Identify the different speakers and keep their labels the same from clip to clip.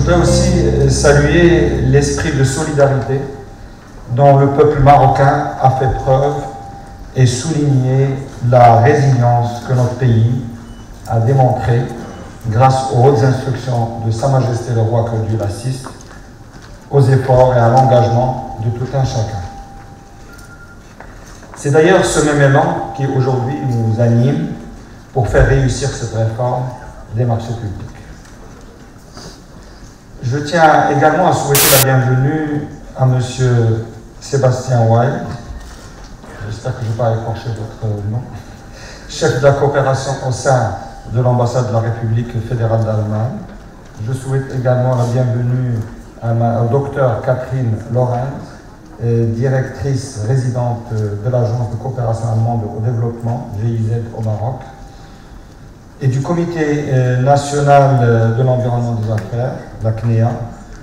Speaker 1: voudrais aussi saluer l'esprit de solidarité dont le peuple marocain a fait preuve et souligner la résilience que notre pays a démontrée grâce aux hautes instructions de Sa Majesté le Roi, que Dieu l'assiste, aux efforts et à l'engagement de tout un chacun. C'est d'ailleurs ce même élan qui aujourd'hui nous anime pour faire réussir cette réforme des marchés publics. Je tiens également à souhaiter la bienvenue à M. Sébastien Wild, j'espère que je ne vais pas écorcher votre nom, chef de la coopération au sein de l'ambassade de la République fédérale d'Allemagne. Je souhaite également la bienvenue au docteur Catherine Lorenz, directrice résidente de l'Agence de coopération allemande au développement, GIZ au Maroc, et du Comité national de l'environnement des affaires, la CNEA,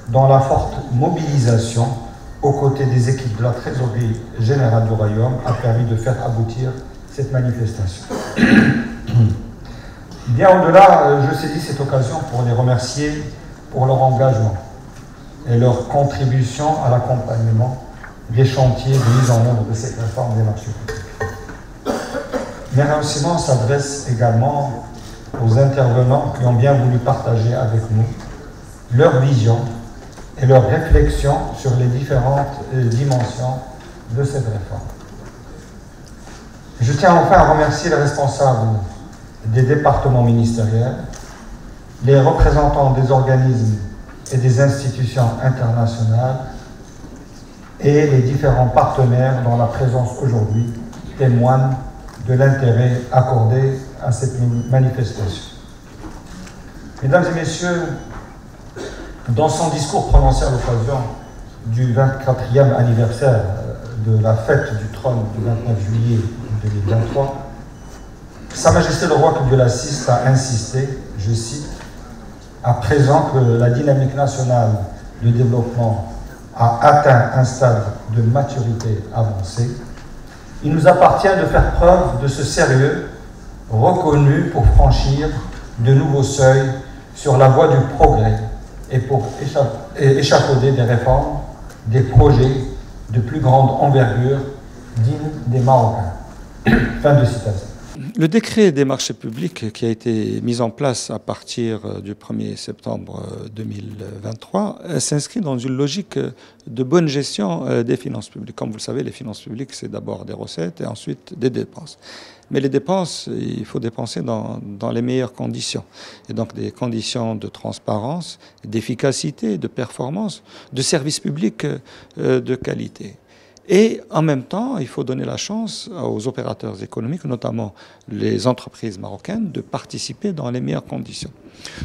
Speaker 1: dont la forte mobilisation aux côtés des équipes de la Trésorerie générale du Royaume a permis de faire aboutir cette manifestation. Bien au-delà, je saisis cette occasion pour les remercier pour leur engagement et leur contribution à l'accompagnement des chantiers de mise en œuvre de cette réforme des marchés publics. Mes remerciements s'adressent également aux intervenants qui ont bien voulu partager avec nous leur vision et leurs réflexions sur les différentes dimensions de cette réforme. Je tiens enfin à remercier les responsables des départements ministériels, les représentants des organismes et des institutions internationales et les différents partenaires dont la présence aujourd'hui témoigne de l'intérêt accordé à cette manifestation. Mesdames et messieurs, dans son discours prononcé à l'occasion du 24e anniversaire de la fête du trône du 29 juillet 2023, Sa Majesté le Roi, que Dieu l'assiste, a insisté, je cite, « À présent que la dynamique nationale de développement a atteint un stade de maturité avancée, il nous appartient de faire preuve de ce sérieux reconnu pour franchir de nouveaux seuils sur la voie du progrès et pour échafauder des réformes, des projets de plus grande envergure dignes des Marocains. » Fin de citation.
Speaker 2: Le décret des marchés publics qui a été mis en place à partir du 1er septembre 2023 s'inscrit dans une logique de bonne gestion des finances publiques. Comme vous le savez, les finances publiques, c'est d'abord des recettes et ensuite des dépenses. Mais les dépenses, il faut dépenser dans les meilleures conditions. Et donc des conditions de transparence, d'efficacité, de performance, de services publics de qualité. Et en même temps, il faut donner la chance aux opérateurs économiques, notamment les entreprises marocaines, de participer dans les meilleures conditions.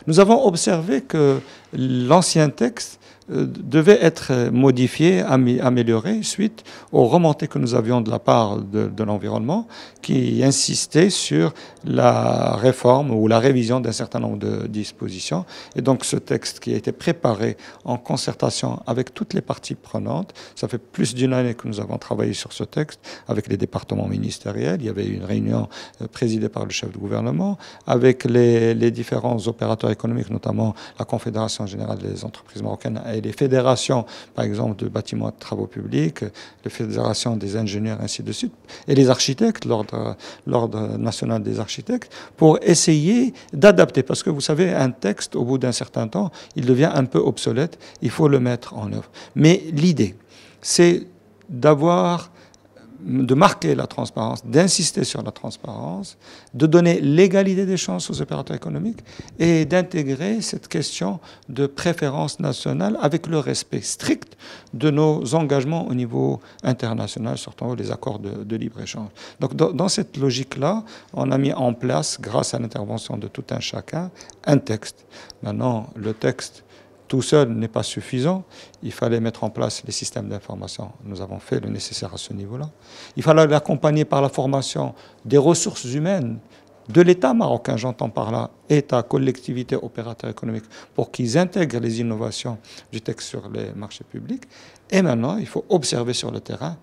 Speaker 2: Nous avons observé que l'ancien texte devait être modifié, amélioré, suite aux remontées que nous avions de la part de l'environnement, qui insistait sur la réforme ou la révision d'un certain nombre de dispositions. Et donc ce texte qui a été préparé en concertation avec toutes les parties prenantes, ça fait plus d'une année que nous avons travaillé sur ce texte avec les départements ministériels. Il y avait une réunion présidée par le chef du gouvernement, avec les différents opérateurs économiques, notamment la Confédération générale des entreprises marocaines et les fédérations, par exemple, de bâtiments et de travaux publics, les fédérations des ingénieurs, ainsi de suite, et les architectes, l'Ordre national des architectes, pour essayer d'adapter. Parce que vous savez, un texte, au bout d'un certain temps, il devient un peu obsolète, il faut le mettre en œuvre. Mais l'idée, c'est de marquer la transparence, d'insister sur la transparence, de donner l'égalité des chances aux opérateurs économiques et d'intégrer cette question de préférence nationale avec le respect strict de nos engagements au niveau international, surtout les accords de libre-échange. Donc dans cette logique-là, on a mis en place, grâce à l'intervention de tout un chacun, un texte. Maintenant, le texte tout seul n'est pas suffisant. Il fallait mettre en place les systèmes d'information. Nous avons fait le nécessaire à ce niveau-là. Il fallait l'accompagner par la formation des ressources humaines de l'État marocain, j'entends par là, État, collectivité, opérateurs économiques, pour qu'ils intègrent les innovations du texte sur les marchés publics. Et maintenant, il faut observer sur le terrain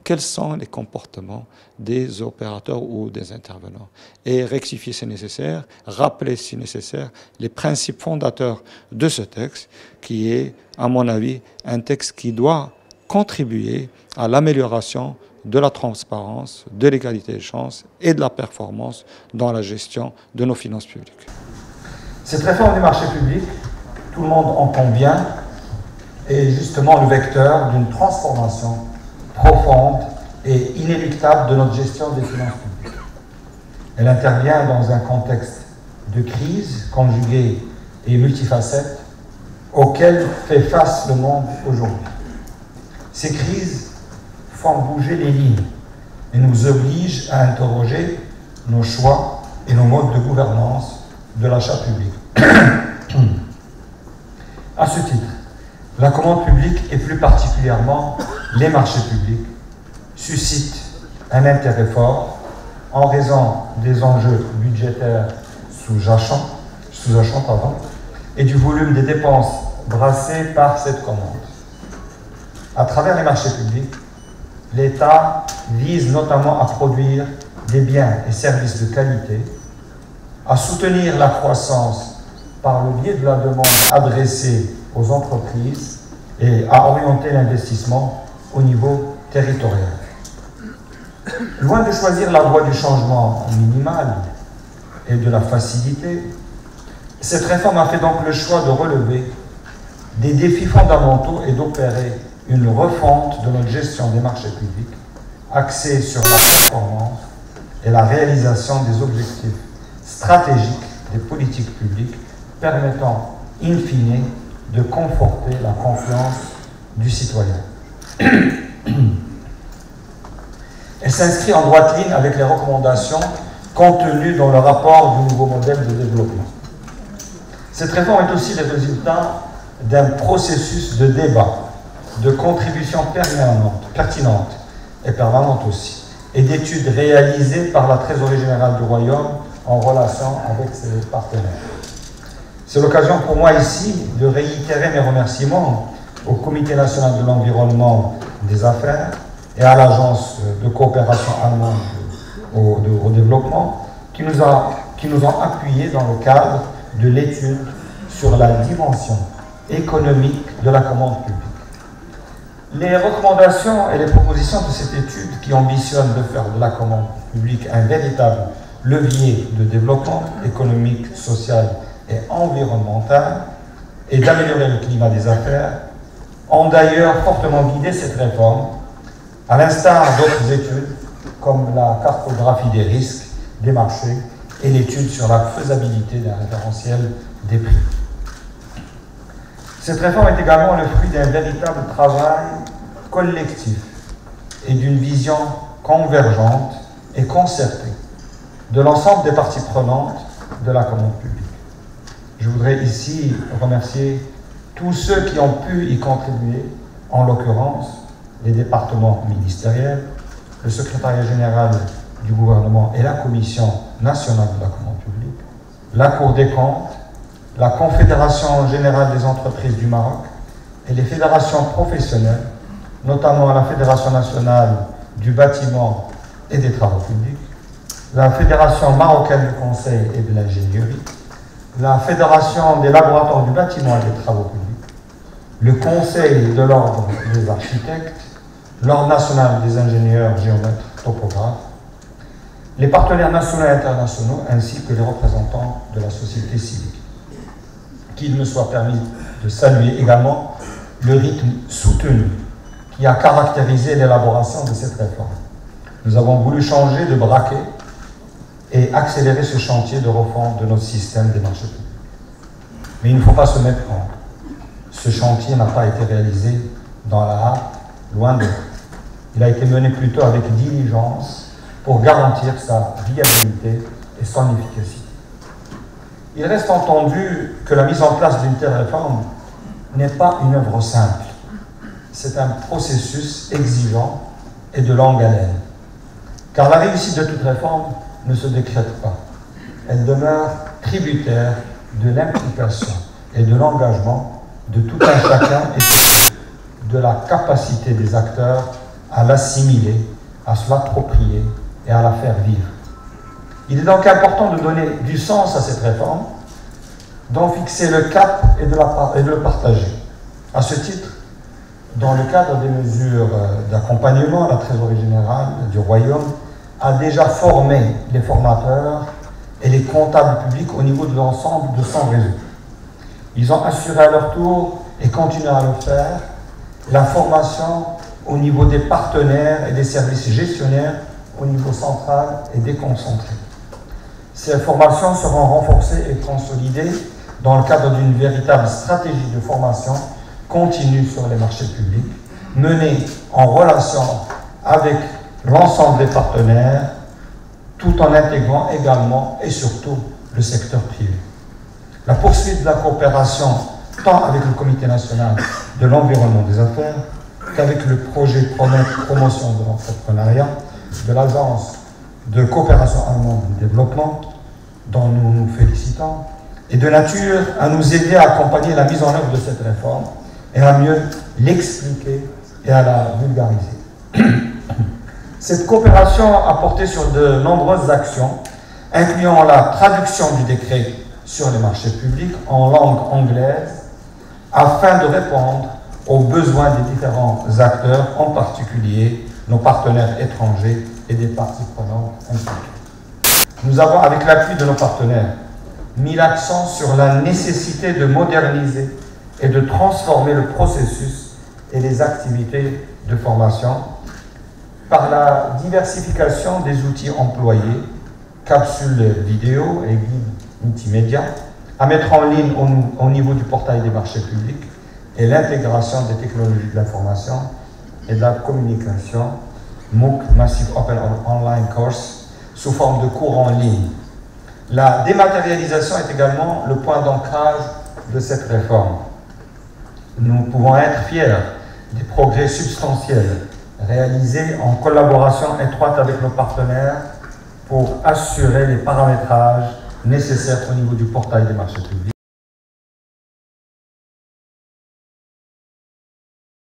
Speaker 2: quels sont les comportements des opérateurs ou des intervenants et rectifier si nécessaire, rappeler si nécessaire les principes fondateurs de ce texte qui est, à mon avis, un texte qui doit contribuer à l'amélioration de la transparence, de l'égalité des chances et de la performance dans la gestion de nos finances publiques.
Speaker 1: Cette réforme des marchés publics, tout le monde entend bien, est justement le vecteur d'une transformation profonde et inéluctable de notre gestion des finances publiques. Elle intervient dans un contexte de crise conjuguée et multifacette auquel fait face le monde aujourd'hui. Ces crises font bouger les lignes et nous obligent à interroger nos choix et nos modes de gouvernance de l'achat public. À ce titre, la commande publique et plus particulièrement les marchés publics suscitent un intérêt fort en raison des enjeux budgétaires sous-jacents et du volume des dépenses brassées par cette commande. À travers les marchés publics, l'État vise notamment à produire des biens et services de qualité, à soutenir la croissance par le biais de la demande adressée aux entreprises et à orienter l'investissement au niveau territorial. Loin de choisir la voie du changement minimal et de la facilité, cette réforme a fait donc le choix de relever des défis fondamentaux et d'opérer une refonte de notre gestion des marchés publics axée sur la performance et la réalisation des objectifs stratégiques des politiques publiques permettant, in fine, de conforter la confiance du citoyen. Elle s'inscrit en droite ligne avec les recommandations contenues dans le rapport du nouveau modèle de développement. Cette réforme est aussi le résultat d'un processus de débat, de contribution pertinente et permanente aussi, et d'études réalisées par la Trésorerie générale du Royaume en relation avec ses partenaires. C'est l'occasion pour moi ici de réitérer mes remerciements au Comité national de l'environnement des affaires et à l'Agence de coopération allemande au développement qui nous ont appuyés dans le cadre de l'étude sur la dimension économique de la commande publique. Les recommandations et les propositions de cette étude qui ambitionne de faire de la commande publique un véritable levier de développement économique, social et environnemental et d'améliorer le climat des affaires ont d'ailleurs fortement guidé cette réforme, à l'instar d'autres études comme la cartographie des risques des marchés et l'étude sur la faisabilité d'un référentiel des prix. Cette réforme est également le fruit d'un véritable travail collectif et d'une vision convergente et concertée de l'ensemble des parties prenantes de la commande publique. Je voudrais ici remercier tous ceux qui ont pu y contribuer, en l'occurrence les départements ministériels, le secrétariat général du gouvernement et la Commission nationale de la commande publique, la Cour des comptes, la Confédération générale des entreprises du Maroc et les fédérations professionnelles, notamment la Fédération nationale du bâtiment et des travaux publics, la Fédération marocaine du conseil et de l'ingénierie, la Fédération des laboratoires du bâtiment et des travaux publics, le Conseil de l'ordre des architectes, l'Ordre national des ingénieurs, géomètres, topographes, les partenaires nationaux et internationaux, ainsi que les représentants de la société civile. Qu'il me soit permis de saluer également le rythme soutenu qui a caractérisé l'élaboration de cette réforme. Nous avons voulu changer de braquet et accélérer ce chantier de refonte de notre système des marchés publics. Mais il ne faut pas se méprendre. Ce chantier n'a pas été réalisé dans la hâte, loin de là. Il a été mené plutôt avec diligence pour garantir sa viabilité et son efficacité. Il reste entendu que la mise en place d'une telle réforme n'est pas une œuvre simple. C'est un processus exigeant et de longue haleine. Car la réussite de toute réforme ne se décrète pas. Elle demeure tributaire de l'implication et de l'engagement de tout un chacun et de la capacité des acteurs à l'assimiler, à se l'approprier et à la faire vivre. Il est donc important de donner du sens à cette réforme, d'en fixer le cap et de le partager. À ce titre, dans le cadre des mesures d'accompagnement, la Trésorerie générale du Royaume a déjà formé les formateurs et les comptables publics au niveau de l'ensemble de son réseau. Ils ont assuré à leur tour, et continuent à le faire, la formation au niveau des partenaires et des services gestionnaires au niveau central et déconcentré. Ces formations seront renforcées et consolidées dans le cadre d'une véritable stratégie de formation continue sur les marchés publics, menée en relation avec l'ensemble des partenaires, tout en intégrant également et surtout le secteur privé. La poursuite de la coopération tant avec le Comité national de l'environnement des affaires qu'avec le projet promotion de l'entrepreneuriat de l'Agence de coopération allemande du développement, dont nous nous félicitons, est de nature à nous aider à accompagner la mise en œuvre de cette réforme et à mieux l'expliquer et à la vulgariser. Cette coopération a porté sur de nombreuses actions, incluant la traduction du décret sur les marchés publics en langue anglaise, afin de répondre aux besoins des différents acteurs, en particulier nos partenaires étrangers et des parties prenantes impliquées. Nous avons, avec l'appui de nos partenaires, mis l'accent sur la nécessité de moderniser et de transformer le processus et les activités de formation par la diversification des outils employés, capsules vidéo et guides multimédia, à mettre en ligne au niveau du portail des marchés publics et l'intégration des technologies de l'information et de la communication, MOOC, Massive Open Online Course, sous forme de cours en ligne. La dématérialisation est également le point d'ancrage de cette réforme. Nous pouvons être fiers des progrès substantiels réalisés en collaboration étroite avec nos partenaires pour assurer les paramétrages nécessaires au niveau du portail des marchés publics.